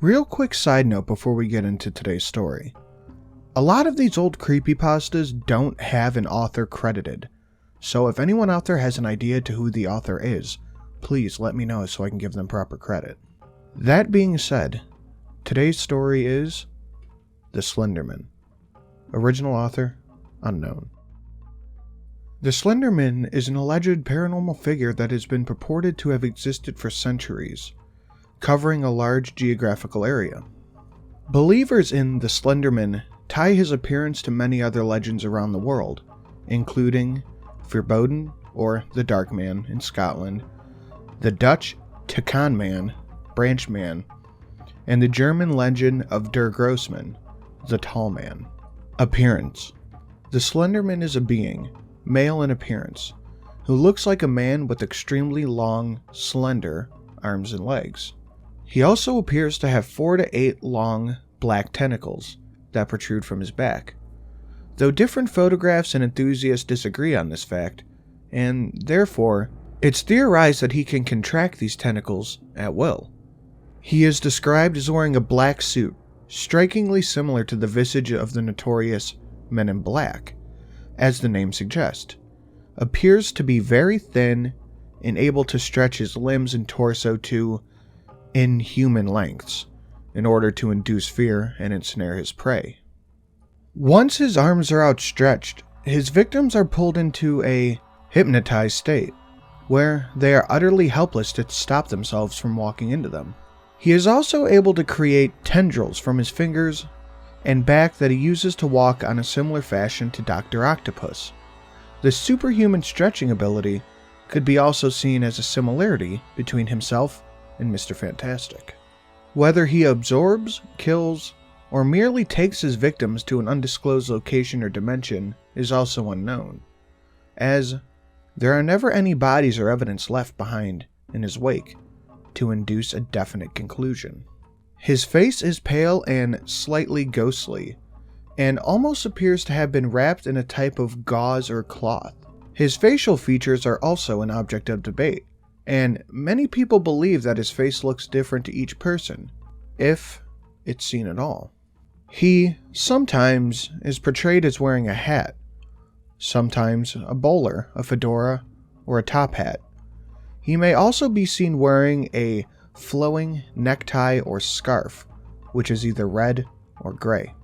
Real quick side note before we get into today's story. A lot of these old creepypastas don't have an author credited, so if anyone out there has an idea to who the author is, please let me know so I can give them proper credit. That being said, today's story is The Slenderman. Original author, unknown. The Slenderman is an alleged paranormal figure that has been purported to have existed for centuries, covering a large geographical area. Believers in the Slenderman tie his appearance to many other legends around the world, including Verboden, or the Dark Man in Scotland, the Dutch Takan Man, Branch Man, and the German legend of Der Grossman, the Tall Man. Appearance. The Slenderman is a being, male in appearance, who looks like a man with extremely long, slender arms and legs. He also appears to have 4 to 8 long, black tentacles that protrude from his back, though different photographs and enthusiasts disagree on this fact, and therefore, it's theorized that he can contract these tentacles at will. He is described as wearing a black suit, strikingly similar to the visage of the notorious Men in Black, as the name suggests, appears to be very thin and able to stretch his limbs and torso to inhuman lengths in order to induce fear and ensnare his prey. Once his arms are outstretched, his victims are pulled into a hypnotized state, where they are utterly helpless to stop themselves from walking into them. He is also able to create tendrils from his fingers and back that he uses to walk on a similar fashion to Dr. Octopus. The superhuman stretching ability could be also seen as a similarity between himself and Mr. Fantastic. Whether he absorbs, kills, or merely takes his victims to an undisclosed location or dimension is also unknown, as there are never any bodies or evidence left behind in his wake to induce a definite conclusion. His face is pale and slightly ghostly, and almost appears to have been wrapped in a type of gauze or cloth. His facial features are also an object of debate, and many people believe that his face looks different to each person, if it's seen at all. He sometimes is portrayed as wearing a hat, sometimes a bowler, a fedora, or a top hat. He may also be seen wearing a flowing necktie or scarf, which is either red or gray.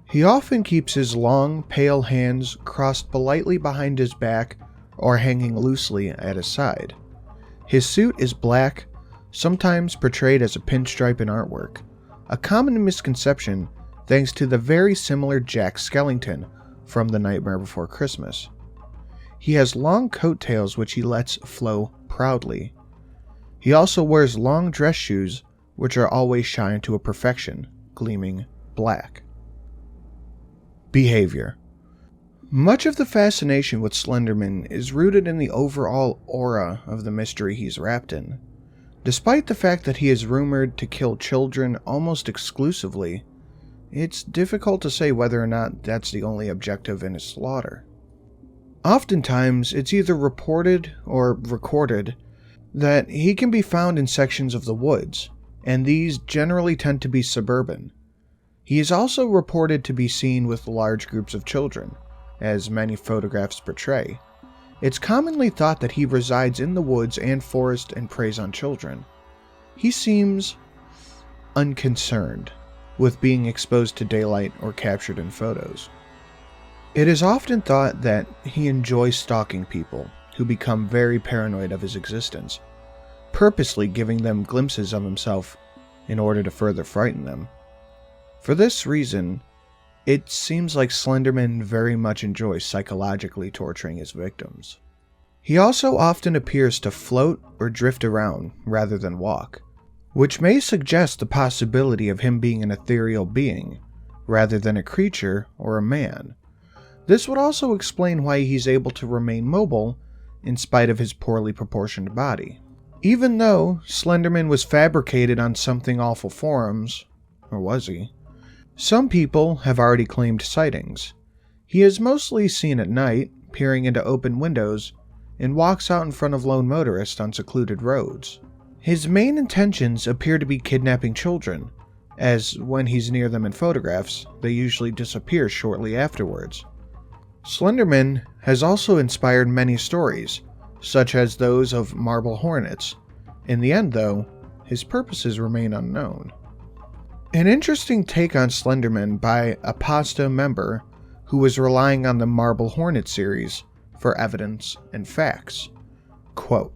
He often keeps his long, pale hands crossed politely behind his back or hanging loosely at his side. His suit is black, sometimes portrayed as a pinstripe in artwork, a common misconception thanks to the very similar Jack Skellington from The Nightmare Before Christmas. He has long coattails which he lets flow proudly. He also wears long dress shoes which are always shined to a perfection, gleaming black. Behavior. Much of the fascination with Slenderman is rooted in the overall aura of the mystery he's wrapped in. Despite the fact that he is rumored to kill children almost exclusively, it's difficult to say whether or not that's the only objective in his slaughter. Oftentimes, it's either reported or recorded that he can be found in sections of the woods, and these generally tend to be suburban. He is also reported to be seen with large groups of children, as many photographs portray. It's commonly thought that he resides in the woods and forest and preys on children. He seems unconcerned with being exposed to daylight or captured in photos. It is often thought that he enjoys stalking people who become very paranoid of his existence, purposely giving them glimpses of himself in order to further frighten them. For this reason, it seems like Slenderman very much enjoys psychologically torturing his victims. He also often appears to float or drift around rather than walk, which may suggest the possibility of him being an ethereal being, rather than a creature or a man. This would also explain why he's able to remain mobile in spite of his poorly proportioned body. Even though Slenderman was fabricated on Something Awful forums, or was he? Some people have already claimed sightings. He is mostly seen at night, peering into open windows, and walks out in front of lone motorists on secluded roads. His main intentions appear to be kidnapping children, as when he's near them in photographs, they usually disappear shortly afterwards. Slenderman has also inspired many stories, such as those of marble hornets. In the end, though, his purposes remain unknown. An interesting take on Slenderman by a Pasta member who was relying on the Marble Hornet series for evidence and facts. Quote,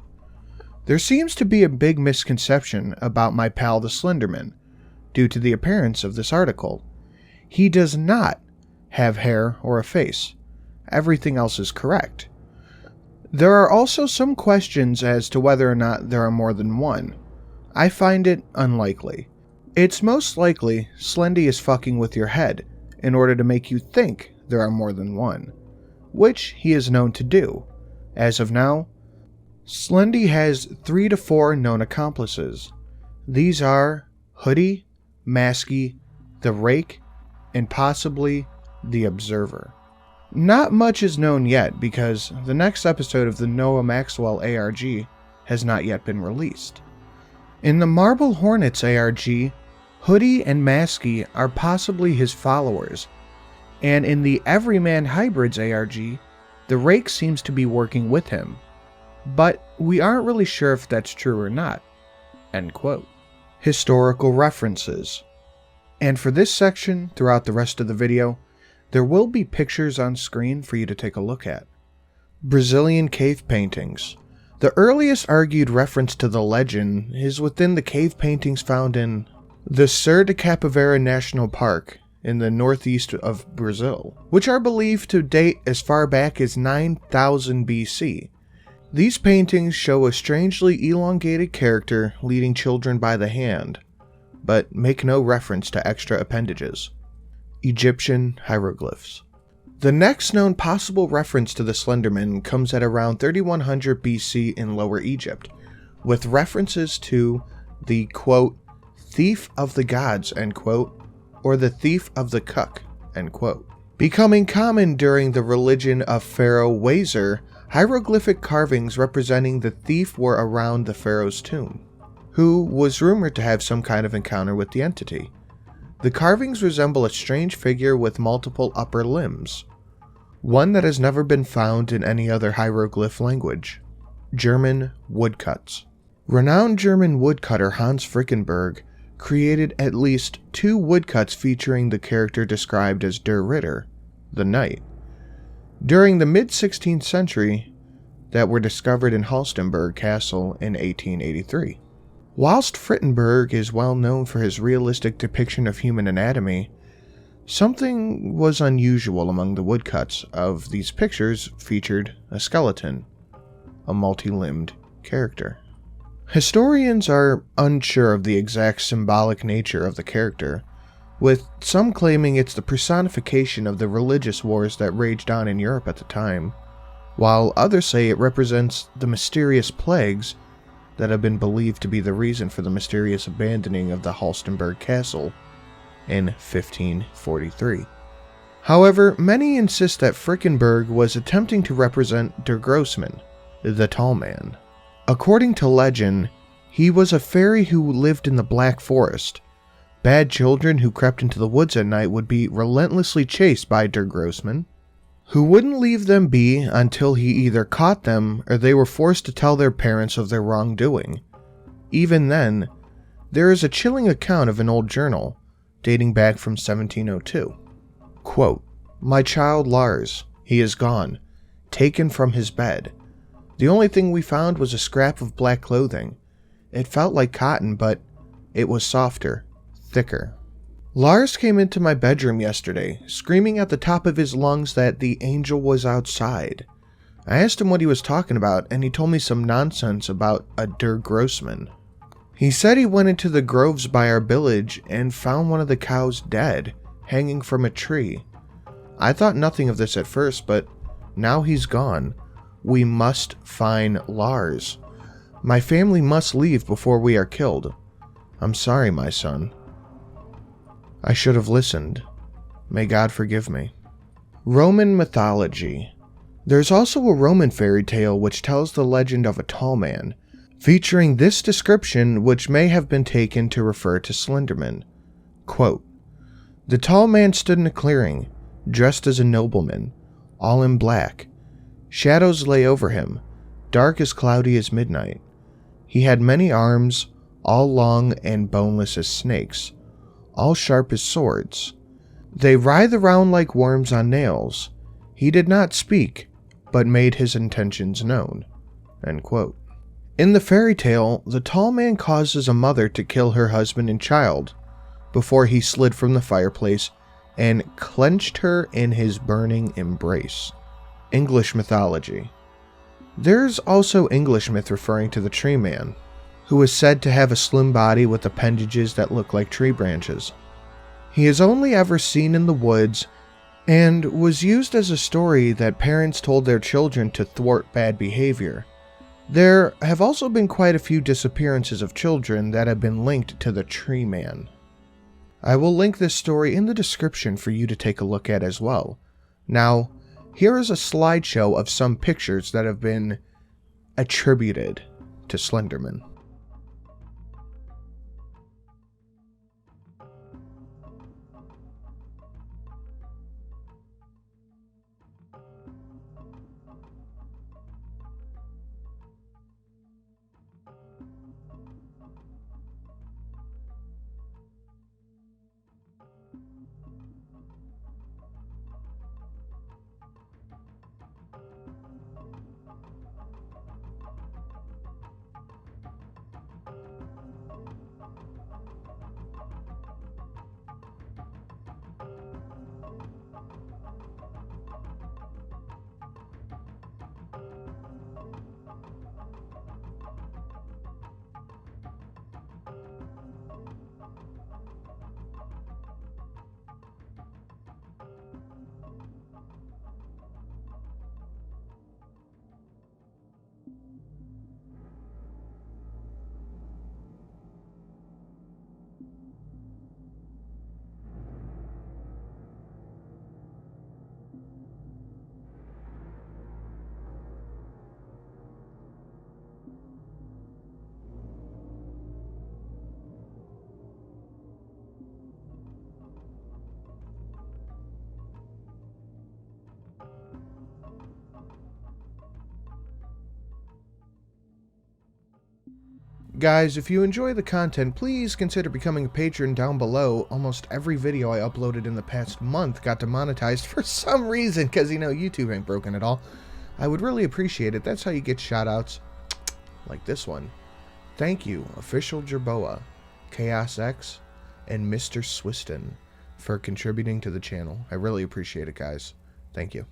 "There seems to be a big misconception about my pal the Slenderman, due to the appearance of this article. He does not have hair or a face. Everything else is correct. There are also some questions as to whether or not there are more than one. I find it unlikely. It's most likely Slendy is fucking with your head in order to make you think there are more than one, which he is known to do. As of now, Slendy has 3 to 4 known accomplices. These are Hoodie, Masky, the Rake, and possibly the Observer. Not much is known yet because the next episode of the Noah Maxwell ARG has not yet been released. In the Marble Hornets ARG, Hoodie and Masky are possibly his followers, and in the Everyman Hybrids ARG, the Rake seems to be working with him, but we aren't really sure if that's true or not." End quote. Historical references. And for this section, throughout the rest of the video, there will be pictures on screen for you to take a look at. Brazilian cave paintings. The earliest argued reference to the legend is within the cave paintings found in the Ser de Capoeira National Park in the northeast of Brazil, which are believed to date as far back as 9000 BC. These paintings show a strangely elongated character leading children by the hand, but make no reference to extra appendages. Egyptian hieroglyphs. The next known possible reference to the Slenderman comes at around 3100 BC in Lower Egypt, with references to the, quote, thief of the gods, end quote, or the thief of the cuck, end quote. Becoming common during the religion of Pharaoh Wazer, hieroglyphic carvings representing the thief were around the pharaoh's tomb, who was rumored to have some kind of encounter with the entity. The carvings resemble a strange figure with multiple upper limbs, one that has never been found in any other hieroglyph language. German woodcuts. Renowned German woodcutter Hans Frickenberg created at least 2 woodcuts featuring the character described as Der Ritter, the Knight, during the mid-16th century that were discovered in Halstenberg Castle in 1883. Whilst Frickenberg is well known for his realistic depiction of human anatomy, something was unusual among the woodcuts of these pictures featured a skeleton, a multi-limbed character. Historians are unsure of the exact symbolic nature of the character, with some claiming it's the personification of the religious wars that raged on in Europe at the time, while others say it represents the mysterious plagues that have been believed to be the reason for the mysterious abandoning of the Halstenberg Castle in 1543. However, many insist that Frickenberg was attempting to represent Der Grossman, the Tall Man. According to legend, he was a fairy who lived in the Black Forest. Bad children who crept into the woods at night would be relentlessly chased by Der Grossman, who wouldn't leave them be until he either caught them or they were forced to tell their parents of their wrongdoing. Even then, there is a chilling account of an old journal, dating back from 1702. Quote, "My child Lars, he is gone, taken from his bed. The only thing we found was a scrap of black clothing. It felt like cotton, but it was softer, thicker. Lars came into my bedroom yesterday, screaming at the top of his lungs that the angel was outside. I asked him what he was talking about, and he told me some nonsense about a Der Grossman. He said he went into the groves by our village and found one of the cows dead, hanging from a tree. I thought nothing of this at first, but now he's gone. We must find Lars. My family must leave before we are killed. I'm sorry, my son. I should have listened. May God forgive me." Roman mythology. There's also a Roman fairy tale which tells the legend of a tall man, featuring this description which may have been taken to refer to Slenderman. Quote, "The tall man stood in a clearing, dressed as a nobleman, all in black. Shadows lay over him, dark as cloudy as midnight. He had many arms, all long and boneless as snakes, all sharp as swords. They writhe around like worms on nails. He did not speak, but made his intentions known." End quote. In the fairy tale, the tall man causes a mother to kill her husband and child before he slid from the fireplace and clenched her in his burning embrace. English mythology. There's also English myth referring to the tree man, who is said to have a slim body with appendages that look like tree branches. He is only ever seen in the woods and was used as a story that parents told their children to thwart bad behavior. There have also been quite a few disappearances of children that have been linked to the tree man. I will link this story in the description for you to take a look at as well. Now, here is a slideshow of some pictures that have been attributed to Slenderman. Guys, if you enjoy the content, please consider becoming a patron down below. Almost every video I uploaded in the past month got demonetized for some reason, because, you know, YouTube ain't broken at all. I would really appreciate it. That's how you get shoutouts like this one. Thank you, Official Jerboa, Chaos X, and Mr. Swiston for contributing to the channel. I really appreciate it, guys. Thank you.